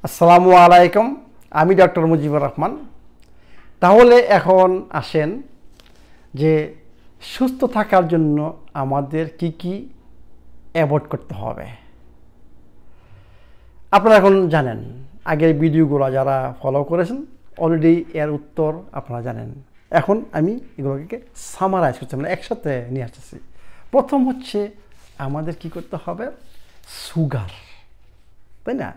আসসালামু আলাইকুম, আমি ডক্টর মুজিবুর রহমান। তাহলে এখন আসেন যে সুস্থ থাকার জন্য আমাদের কি কি অ্যাভয়েড করতে হবে। আপনারা এখন জানেন, আগের ভিডিওগুলো যারা ফলো করেছেন অলরেডি এর উত্তর আপনারা জানেন। এখন আমি এগুলোকে সামারাইজ করছি, মানে একসাথে নিয়ে আসতেছি। প্রথম হচ্ছে আমাদের কি করতে হবে, সুগার, তাই না?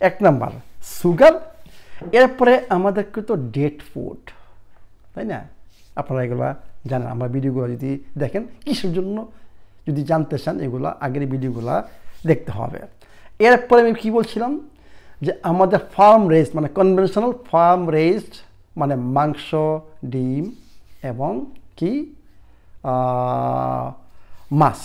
এক নাম্বার সুগার। এরপরে আমাদের কিন্তু ডেট ফুড, তাই না? আপনারা এগুলা জানেন, আমরা ভিডিওগুলো যদি দেখেন কিসের জন্য যদি জানতে চান এগুলো আগের ভিডিওগুলো দেখতে হবে। এরপরে আমি কি বলছিলাম যে আমাদের ফার্ম রেজড, মানে কনভেনশনাল ফার্ম রেজড, মানে মাংস, ডিম এবং কি মাছ।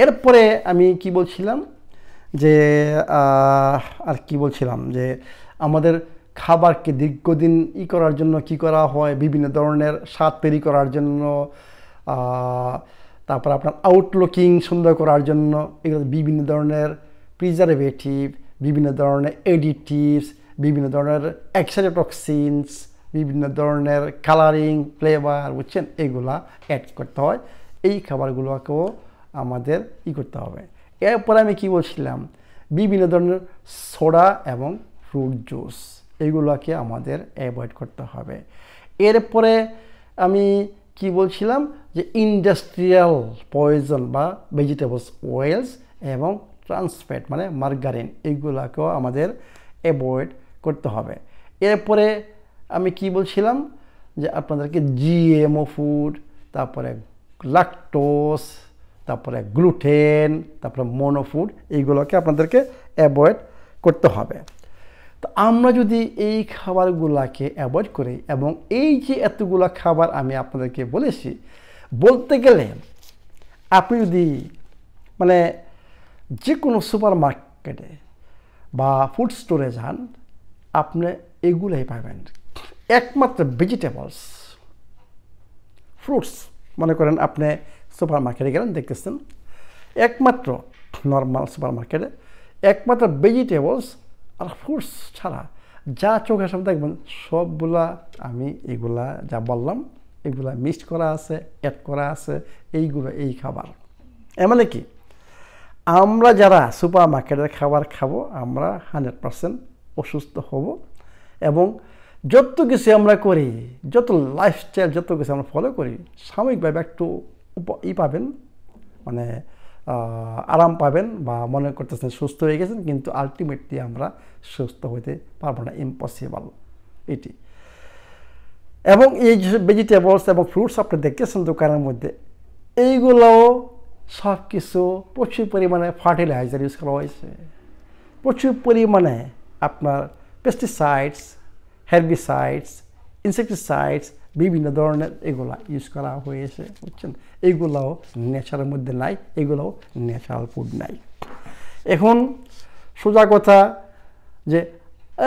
এরপরে আমি কি বলছিলাম যে আর কি বলছিলাম যে আমাদের খাবারকে দীর্ঘদিন করার জন্য কি করা হয়, বিভিন্ন ধরনের স্বাদ তৈরি করার জন্য, তারপর আপনার আউটলুকিং সুন্দর করার জন্য এগুলো বিভিন্ন ধরনের প্রিজারভেটিভ, বিভিন্ন ধরনের এডিটিভস, বিভিন্ন ধরনের এক্সাইটোটক্সিনস, বিভিন্ন ধরনের কালারিং, ফ্লেভার, বুঝছেন, এগুলা অ্যাড করতে হয়। এই খাবারগুলোকেও আমাদের করতে হবে। এরপরে আমি কি বলছিলাম, বিভিন্ন ধরনের সোডা এবং ফ্রুট জুস, এইগুলোকে আমাদের অ্যাভয়েড করতে হবে। এরপরে আমি কি বলছিলাম যে ইন্ডাস্ট্রিয়াল পয়জন বা ভেজিটেবলস অয়েলস এবং ট্রান্সফ্যাট মানে মার্গারিন, এইগুলোকেও আমাদের অ্যাভয়েড করতে হবে। এরপরে আমি কি বলছিলাম যে আপনাদেরকে জিএমও ফুড, তারপরে ল্যাকটোজ, তারপরে গ্লুটেন, তারপরে মনোফুড, এইগুলোকে আপনাদেরকে অ্যাভয়েড করতে হবে। তো আমরা যদি এই খাবারগুলোকে অ্যাভয়েড করি, এবং এই যে এতগুলো খাবার আমি আপনাদেরকে বলেছি, বলতে গেলে আপনি যদি মানে যে কোনো সুপার মার্কেটে বা ফুড স্টোরে যান, আপনি এগুলোই পাবেন। একমাত্র ভেজিটেবলস, ফ্রুটস, মনে করেন আপনি সুপার মার্কেটে গেলেন, দেখতেছেন একমাত্র নর্মাল সুপার মার্কেটে একমাত্র ভেজিটেবলস আর ফ্রুটস ছাড়া যা চোখের সামনে দেখবেন সবগুলা আমি এগুলা যা বললাম এগুলা মিক্সড করা আছে, অ্যাড করা আছে, এইগুলো এই খাবার। মানে কি, আমরা যারা সুপার মার্কেটের খাবার খাবো আমরা 100% অসুস্থ হব। এবং যত কিছু আমরা করি, যত লাইফস্টাইল, যত কিছু আমরা ফলো করি, সাময়িকভাবে একটু পাবেন, মানে আরাম পাবেন বা মনে করতেছেন সুস্থ হয়ে গেছেন, কিন্তু আলটিমেটলি আমরা সুস্থ হতে পারবো না, ইম্পসিবল এটি। এবং এই যে ভেজিটেবলস এবং ফ্রুটস আপনি দেখতেছেন দোকানের মধ্যে, এইগুলোও সব কিছু প্রচুর পরিমাণে ফার্টিলাইজার ইউজ করা হয়েছে, প্রচুর পরিমাণে আপনার পেস্টিসাইডস, হেরবিসাইডস, ইনসেকটিসাইডস, বিভিন্ন ধরনের এগুলা ইউজ করা হয়েছে, বুঝছেন। এইগুলাও ন্যাচারের মধ্যে নাই, এগুলোও ন্যাচারাল ফুড নাই। এখন সোজা কথা যে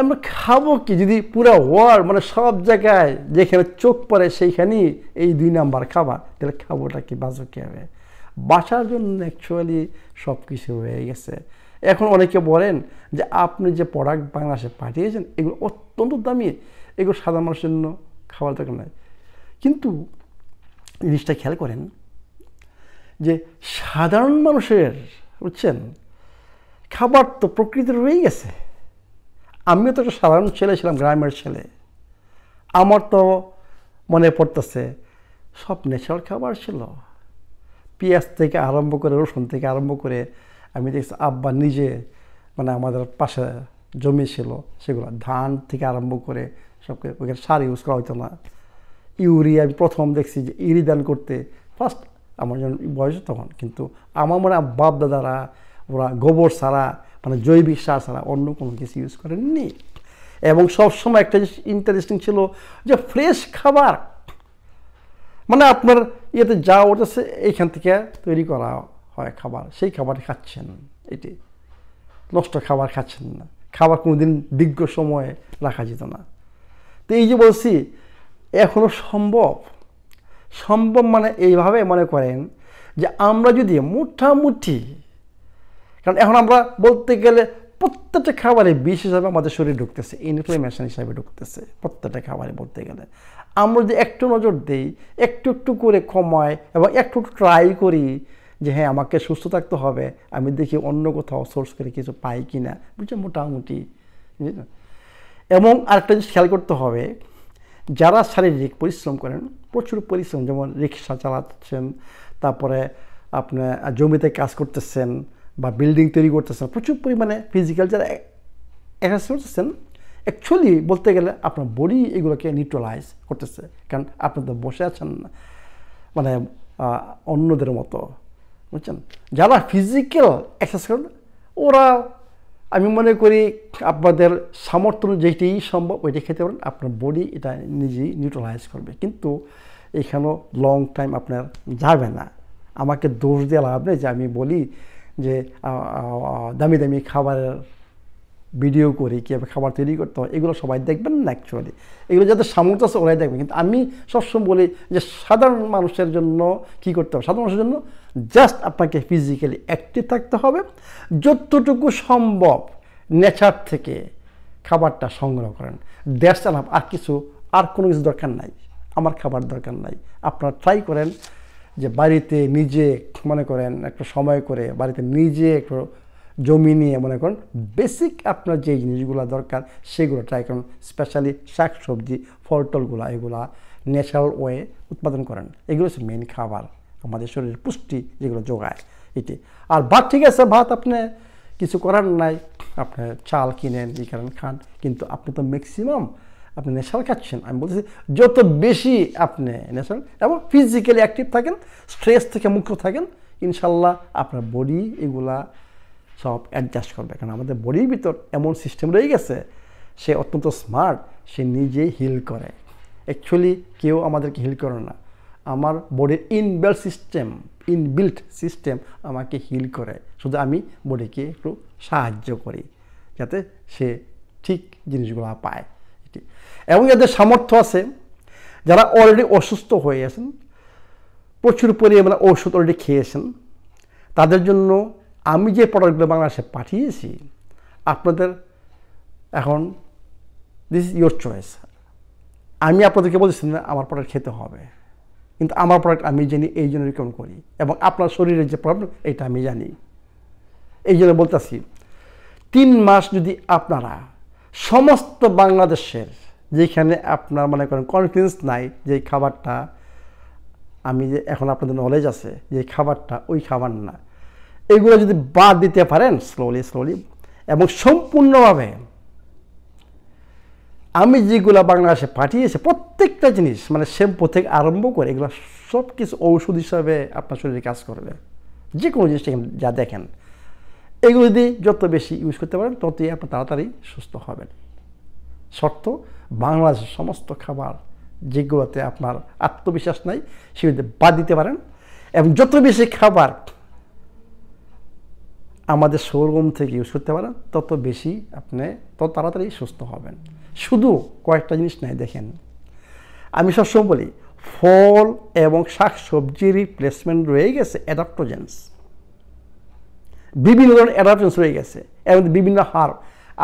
আমরা খাবো কি, যদি পুরো ওয়ার্ল্ড মানে সব জায়গায় যেখানে চোখ পড়ে সেইখানেই এই 2 নাম্বার খাবার, তাহলে খাবোটা কি, বাঁচো কীভাবে? বাঁচার জন্য অ্যাকচুয়ালি সব কিছু হয়ে গেছে। এখন অনেকে বলেন যে আপনি যে প্রোডাক্ট বাংলাদেশে পাঠিয়েছেন এগুলো অত্যন্ত দামি, এগুলো সাধারণ মানুষের জন্য খাবার দরকার নাই। কিন্তু জিনিসটা খেয়াল করেন যে সাধারণ মানুষের, বুঝছেন, খাবার তো প্রকৃতির রয়ে গেছে। আমিও তো একটা সাধারণ ছেলে ছিলাম, গ্রামের ছেলে। আমার তো মনে পড়তেছে সব ন্যাচারাল খাবার ছিল, পেঁয়াজ থেকে আরম্ভ করে, রসুন থেকে আরম্ভ করে। আমি দেখছি আব্বা নিজে, মানে আমাদের পাশে জমি ছিল, সেগুলো ধান থেকে আরম্ভ করে সব, ওইখানে সার ইউজ করা হতো না। ইউরিয়া আমি প্রথম দেখছি যে ইরিদান করতে, ফার্স্ট আমার যখন বয়স তখন, কিন্তু আমার মনে হয় বাপ দাদারা ওরা গোবর ছাড়া, মানে জৈবিক সার ছাড়া অন্য কোনো কিছু ইউজ করেননি। এবং সবসময় একটা জিনিস ইন্টারেস্টিং ছিল যে ফ্রেশ খাবার, মানে আপনার ইয়েতে যা ওঠেছে এইখান থেকে তৈরি করা হয় খাবার, সেই খাবার খাচ্ছেন, এটি নষ্ট খাবার খাচ্ছেন না। খাবার কোনোদিন দীর্ঘ সময়ে রাখা যেত না। তো এই যে বলছি এখনও সম্ভব মানে এইভাবে মনে করেন যে আমরা যদি মোটামুটি, কারণ এখন আমরা বলতে গেলে প্রত্যেকটা খাবারে বিষ হিসাবে আমাদের শরীরে ঢুকতেছে, ইনফ্লামেশন হিসাবে ঢুকতেছে প্রত্যেকটা খাবারে বলতে গেলে। আমরা যদি একটু নজর দিই, একটু একটু করে কমায় এবং একটু একটু ট্রাই করি যে হ্যাঁ আমাকে সুস্থ থাকতে হবে, আমি দেখি অন্য কোথাও সোর্স করে কিছু পাই কি না, বুঝছেন, মোটামুটি। এবং আরেকটা জিনিস খেয়াল করতে হবে, যারা শারীরিক পরিশ্রম করেন, প্রচুর পরিশ্রম, যেমন রিক্সা চালাচ্ছেন, তারপরে আপনার জমিতে কাজ করতেছেন বা বিল্ডিং তৈরি করতেছেন, প্রচুর পরিমাণে ফিজিক্যাল যারা এক্সারসাইজ করতেছেন, অ্যাকচুয়ালি বলতে গেলে আপনার বডি এগুলোকে নিউট্রালাইজ করতেছে। কারণ আপনি তো বসে আছেন না মানে অন্যদের মতো, বুঝছেন। যারা ফিজিক্যাল এক্সারসাইজ করেন ওরা, আমি মনে করি আপনাদের সামর্থ্য যেটি সম্ভব ওইটা খেতে পারেন, আপনার বডি এটা নিজেই নিউট্রালাইজ করবে। কিন্তু এখানেও লং টাইম আপনার যাবে না। আমাকে দোষ দিয়ে লাভ নেই যে আমি বলি যে দামি দামি খাবারের ভিডিও করি, কীভাবে খাবার তৈরি করতে হয়, এগুলো সবাই দেখবেন না অ্যাকচুয়ালি, এগুলো যাদের সামর্থ্য আছে ওরাই দেখবেন। কিন্তু আমি সবসময় বলি যে সাধারণ মানুষের জন্য কী করতে হবে, সাধারণ মানুষের জন্য জাস্ট আপনাকে ফিজিক্যালি অ্যাক্টিভ থাকতে হবে, যতটুকু সম্ভব নেচার থেকে খাবারটা সংগ্রহ করেন, দ্যাটস এনাফ। আর কোনো কিছু দরকার নাই, আমার খাবার দরকার নাই। আপনারা ট্রাই করেন যে বাড়িতে নিজে মনে করেন একটু সময় করে বাড়িতে নিজে একটু জমি নিয়ে মনে করেন বেসিক আপনার যে জিনিসগুলো দরকার সেগুলো ট্রাই করুন, স্পেশালি শাক সবজি ফল টলগুলো, এগুলা ন্যাচারাল ওয়ে উৎপাদন করেন। এগুলো হচ্ছে মেন খাবার, আমাদের শরীরের পুষ্টি যেগুলো যোগায় এটি। আর ভাত ঠিক আছে, ভাত আপনি কিছু করার নাই, আপনি চাল কিনেন এই কারণে খান, কিন্তু আপনি তো ম্যাক্সিমাম আপনি ন্যাচারাল খাচ্ছেন। আমি বলতেছি যত বেশি আপনি ন্যাচারাল এবং ফিজিক্যালি অ্যাক্টিভ থাকেন, স্ট্রেস থেকে মুক্ত থাকেন, ইনশাল্লাহ আপনার বডি এগুলা সব অ্যাডজাস্ট করবে। কারণ আমাদের বডির ভিতর এমন সিস্টেম রয়ে গেছে, সে অত্যন্ত স্মার্ট, সে নিজেই হিল করে। অ্যাকচুয়ালি কেউ আমাদেরকে হিল করে না, আমার বডির ইনবিল্ট সিস্টেম আমাকে হিল করে, শুধু আমি বডিকে একটু সাহায্য করি যাতে সে ঠিক জিনিসগুলো পায়। এবং যাদের সামর্থ্য আছে, যারা অলরেডি অসুস্থ হয়ে আছেন, প্রচুর পরিমাণে ওষুধ অলরেডি খেয়েছেন, তাদের জন্য আমি যে প্রোডাক্টগুলো বাংলাদেশে পাঠিয়েছি, আপনাদের এখন দিস ইজ ইয়োর চয়েস। আমি আপনাদেরকে বলছি না আমার প্রোডাক্ট খেতে হবে, কিন্তু আমার প্রোডাক্ট আমি জানি, এই জন্য রিকমেন্ড করি, এবং আপনার শরীরের যে প্রবলেম এটা আমি জানি, এই জন্য বলতেছি 3 মাস যদি আপনারা সমস্ত বাংলাদেশের যেখানে আপনার মনে করেন কনফিডেন্স নাই যে খাবারটা আমি যে এখন আপনাদের নলেজ আছে যে খাবারটা ওই খাবার না, এগুলো যদি বাদ দিতে পারেন স্লোলি এবং সম্পূর্ণভাবে আমি যেগুলো বাংলাদেশে পাঠিয়েছি প্রত্যেকটা জিনিস মানে শ্যাম্পু থেকে আরম্ভ করে এগুলো সব কিছু ঔষধ হিসাবে আপনার শরীরে কাজ করবে। যে কোনো জিনিসটা যা দেখেন, এগুলো যদি যত বেশি ইউজ করতে পারেন ততই আপনি তাড়াতাড়ি সুস্থ হবেন। শর্ত বাংলাদেশের সমস্ত খাবার যেগুলোতে আপনার আত্মবিশ্বাস নাই সেগুলোতে বাদ দিতে পারেন, এবং যত বেশি খাবার আমাদের শোরুম থেকে ইউজ করতে পারেন তত বেশি আপনি তত তাড়াতাড়ি সুস্থ হবেন। শুধু কয়েকটা জিনিস নাই, দেখেন আমি সবসময় বলি ফল এবং শাক সবজির রিপ্লেসমেন্ট রয়ে গেছে অ্যাডাপ্টোজেন্স, বিভিন্ন ধরনের অ্যাডাপ্টোজেন্স রয়ে গেছে, এবং বিভিন্ন হার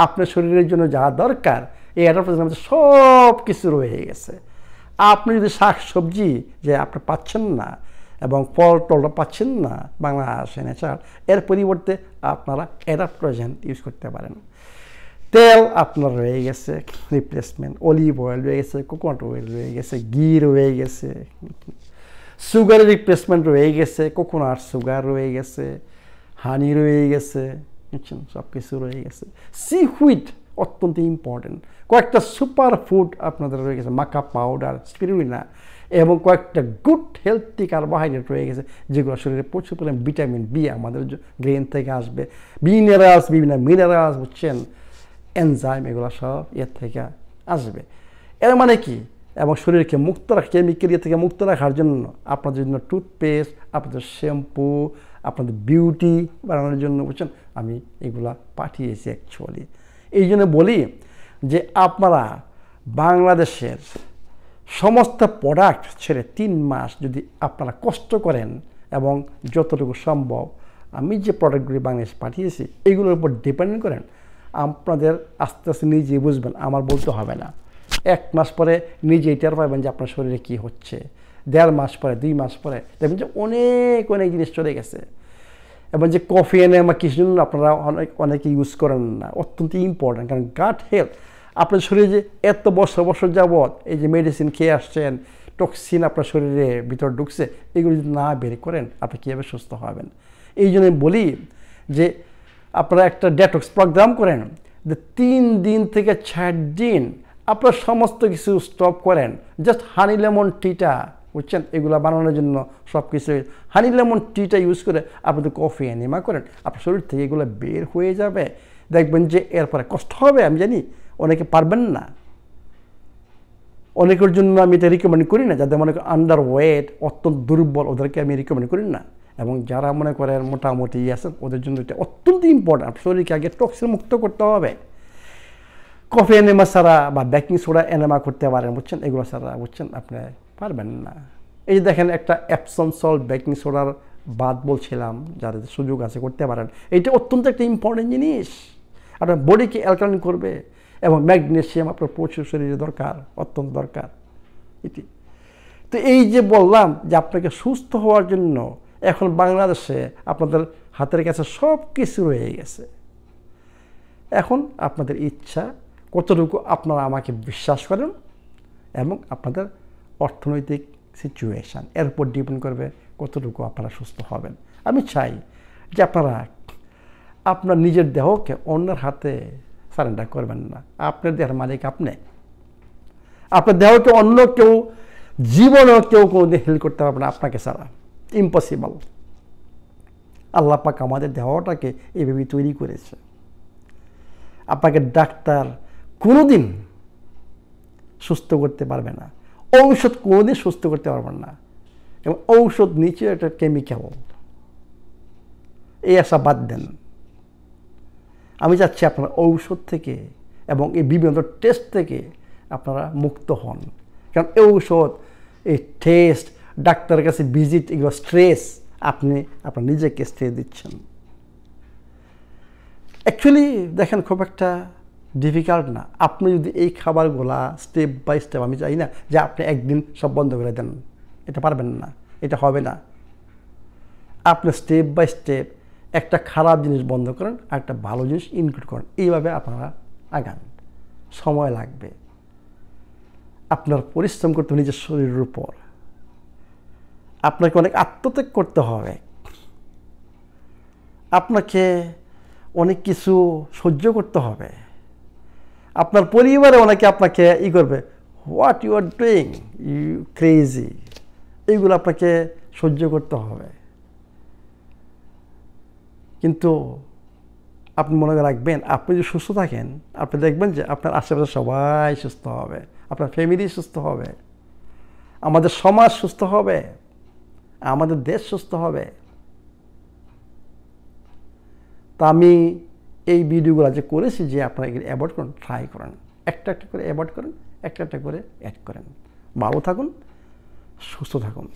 আপনার শরীরের জন্য যা দরকার এই অ্যাডাপ্টোজেন্স মধ্যে সব কিছু রয়ে গেছে। আপনি যদি শাক সবজি যে আপনি পাচ্ছেন না এবং ফল টলটা পাচ্ছেন না বাংলাদেশে ন্যাচারাল, এর পরিবর্তে আপনারা অ্যাডাপ্টোজেন্ট ইউজ করতে পারেন। তেল আপনার রয়ে গেছে রিপ্লেসমেন্ট, অলিভ অয়েল রয়ে গেছে, কোকোনাট অয়েল রয়ে গেছে, ঘি রয়ে গেছে, সুগারের রিপ্লেসমেন্ট রয়ে গেছে, কোকোনাট সুগার রয়ে গেছে, হানি রয়ে গেছে, বুঝছেন, সব কিছু রয়ে গেছে। সি হুইট অত্যন্ত ইম্পর্টেন্ট, কয়েকটা সুপার ফুড আপনাদের রয়ে গেছে, মাকা পাউডার, স্পিরুলিনা, এবং কয়েকটা গুড হেলথি কার্বোহাইড্রেট রয়ে গেছে যেগুলো শরীরে প্রচুর পরিমাণ ভিটামিন বি আমাদের গ্রেন থেকে আসবে, বিভিন্ন মিনারেলস বুঝছেন, এনজাইম, এগুলো সব এর থেকে আসবে। এর মানে কি, এবং শরীরকে মুক্ত রাখা, কেমিক্যাল থেকে মুক্ত রাখার জন্য আপনাদের জন্য টুথপেস্ট, আপনাদের শ্যাম্পু, আপনাদের বিউটি বাড়ানোর জন্য বুঝছেন আমি এগুলা পাঠিয়েছি অ্যাকচুয়ালি। এই জন্য বলি যে আপনারা বাংলাদেশের সমস্ত প্রোডাক্ট ছেড়ে 3 মাস যদি আপনারা কষ্ট করেন এবং যতটুকু সম্ভব আমি যে প্রোডাক্টগুলি বাংলাদেশ পাঠিয়েছি এগুলোর উপর ডিপেন্ড করেন, আপনাদের আস্তে আস্তে নিজেই বুঝবেন, আমার বলতে হবে না। 1 মাস পরে নিজেই টের পাবেন যে আপনার শরীরে কী হচ্ছে। 1.5 মাস পরে, 2 মাস পরে দেখবেন যে অনেক জিনিস চলে গেছে। এবং যে কফি এনেমা কিছু জন্য আপনারা অনেকে ইউজ করেন না, অত্যন্ত ইম্পর্ট্যান্ট। কারণ গাট হেলথ, আপনার শরীরে যে এত বছর যাবৎ এই যে মেডিসিন খেয়ে আসছেন, টক্সিন আপনার শরীরে ভিতর ঢুকছে, এগুলো যদি না বের করেন আপনি কীভাবে সুস্থ হবেন? এই জন্য বলি যে আপনারা একটা ডেটক্স প্রোগ্রাম করেন, যে 3 দিন থেকে 4 দিন আপনার সমস্ত কিছু স্টপ করেন। জাস্ট হানি লেমন টিটা, বুঝছেন, এগুলো বানানোর জন্য সব কিছু হানি লেমন টিটা ইউজ করে আপনি তো কফি এনিমা করেন, আপনার শরীর থেকে এগুলো বের হয়ে যাবে। দেখবেন যে এরপরে কষ্ট হবে, আমি জানি অনেকে পারবেন না। অনেকের জন্য আমি এটা রিকমেন্ড করি না, যাদের মনে করেন আন্ডার ওয়েট, অত্যন্ত দুর্বল, ওদেরকে আমি রিকমেন্ড করি না। এবং যারা মনে করেন মোটামুটি আছেন, ওদের জন্য এটা অত্যন্ত ইম্পর্ট্যান্ট। শরীরকে আগে টক্সিন মুক্ত করতে হবে। কফি এনেমা ছাড়া বা বেকিং সোডা এনেমা করতে পারেন, বুঝছেন, এগুলো ছাড়া বুঝছেন আপনি পারবেন না। এই যে দেখেন একটা অ্যাপসম সল্ট বেকিং সোডার বাদ বলছিলাম, যাদের সুযোগ আছে করতে পারেন। এইটা অত্যন্ত একটা ইম্পর্টেন্ট জিনিস, আপনার বডিকে অ্যালকালাইন করবে। এবং ম্যাগনেসিয়াম আপনার প্রচুর শরীরে দরকার, অত্যন্ত দরকার এটি। তো এই যে বললাম যে আপনাকে সুস্থ হওয়ার জন্য এখন বাংলাদেশে আপনাদের হাতের কাছে সব কিছু রয়ে গেছে। এখন আপনাদের ইচ্ছা কতটুকু আপনারা আমাকে বিশ্বাস করেন, এবং আপনাদের অর্থনৈতিক সিচুয়েশান এর উপর ডিপেন্ড করবে কতটুকু আপনারা সুস্থ হবেন। আমি চাই যে আপনারা আপনার নিজের দেহকে অন্যের হাতে সারেন্ডার করবেন না। আপনার দেহের মালিক আপনি। আপনার দেহকে অন্য কেউ, জীবনেও কেউ কোনোদিন হেল করতে পারবে না আপনাকে ছাড়া, ইম্পসিবল। আল্লাহ পাক আমাদের দেহটাকে এইভাবেই তৈরি করেছে। আপনাকে ডাক্তার কোনোদিন সুস্থ করতে পারবে না, ঔষধ কোনোদিন সুস্থ করতে পারবেন না। এবং ঔষধ নিচে একটা কেমিক্যাল, এই আশা বাদ দেন। আমি চাচ্ছি আপনারা ঔষধ থেকে এবং এই বিভিন্ন টেস্ট থেকে আপনারা মুক্ত হন। কারণ এই ঔষধ, এই টেস্ট, ডাক্তারের কাছে ভিজিট, এগুলো স্ট্রেস, আপনি আপনার নিজেকে স্ট্রেস দিচ্ছেন। অ্যাকচুয়ালি দেখেন খুব একটা ডিফিকাল্ট না। আপনি যদি এই খাবারগুলা স্টেপ বাই স্টেপ, আমি চাই না যে আপনি একদিন সব বন্ধ করে দেন, এটা পারবেন না, এটা হবে না। আপনি স্টেপ বাই স্টেপ একটা খারাপ জিনিস বন্ধ করেন, আর একটা ভালো জিনিস ইনক্লুড করেন, এইভাবে আপনারা আগান। সময় লাগবে, আপনার পরিশ্রম করতে হবে নিজের শরীরের উপর, আপনাকে অনেক আত্মত্যাগ করতে হবে, আপনাকে অনেক কিছু সহ্য করতে হবে। আপনার পরিবারে অনেকে আপনাকে করবে, what you are doing, you crazy, এইগুলো আপনাকে সহ্য করতে হবে। কিন্তু আপনি মনে রাখবেন, আপনি যদি সুস্থ থাকেন, আপনি দেখবেন যে আপনার আশেপাশে সবাই সুস্থ হবে, আপনার ফ্যামিলি সুস্থ হবে, আমাদের সমাজ সুস্থ হবে, আমাদের দেশ সুস্থ হবে। তা আমি এই ভিডিওগুলো যে করেছি, যে আপনারা এগুলো অ্যাভয়েড করুন, ট্রাই করেন, একটা করে অ্যাভয়েড করেন, একটা করে অ্যাড করেন। ভালো থাকুন, সুস্থ থাকুন।